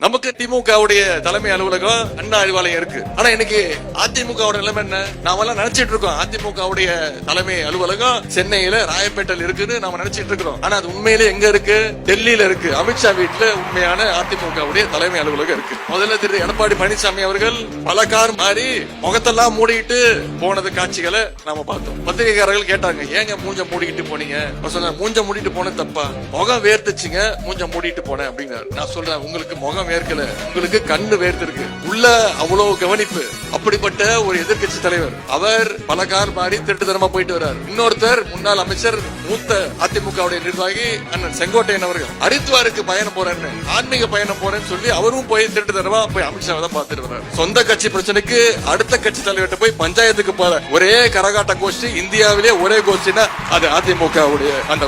நமக்கு திமுகவுடைய தலைமை அலுவலகம் அண்ணா அறிவாலயம் இருக்கு. ஆனா இன்னைக்கு அதிமுகவோட நிலைமை என்ன? நாம எல்லாம் நினைச்சிட்டு இருக்கோம் அதிமுகவுடைய தலைமை அலுவலகம் சென்னையில ராயப்பேட்டையில் இருக்குன்னு நாம நினைச்சிட்டு இருக்கிறோம். ஆனா அது உண்மையிலே எங்க இருக்கு? டெல்லியில இருக்கு. அமித்ஷா வீட்டுல உண்மையான அதிமுகவுடைய தலைமை அலுவலகம் இருக்கு. முதல்ல திரு எடப்பாடி பழனிசாமி அவர்கள் பல கார் மாறி முகத்தெல்லாம் மூடிட்டு போனது காட்சிகளை நாம பார்த்தோம். பத்திரிகையாளர்கள் கேட்டாங்க, ஏங்க மூஞ்ச மூடிக்கிட்டு போனீங்க? சொன்ன மூஞ்ச மூடிட்டு போன தப்பா? முகம் வேர்த்துச்சுங்க, மூஞ்ச மூடிட்டு போனேன் அப்படிங்கிறார். நான் சொல்றேன், உங்களுக்கு முகம் வேர்க்கல, உங்களுக்கு கண்ணு வேர்த்திருக்கு. உள்ள அவ்வளவு கவனிப்பு. அப்படிப்பட்ட ஒரு எதிர்கட்சி தலைவர் அவர் பல கார் மாறி திருட்டுத்தனமா போயிட்டு வர்றார். இன்னொருத்தர் முன்னாள் அமைச்சர் மூத்த அதிமுகவுடைய நிர்வாகி அண்ணன் செங்கோட்டையன் அவர்கள் ஹரித்வாருக்கு பயணம் போறேன்னு, ஆன்மீக பயணம் போறேன்னு சொல்லி அவரும் போய் திருட்டுத்தனமா போய் அமித்ஷாவை தான் பார்த்துட்டு வர்றாரு. சொந்த கட்சி பிரச்சனைக்கு அடுத்த கட்சி தலைவர்கிட்ட போய் பஞ்சாயத்துக்கு போற ஒரே கரகாட்ட கோஷ்டி இந்தியாவிலே ஒரே கோஷ்டினா அது அதிமுகவுடைய அந்த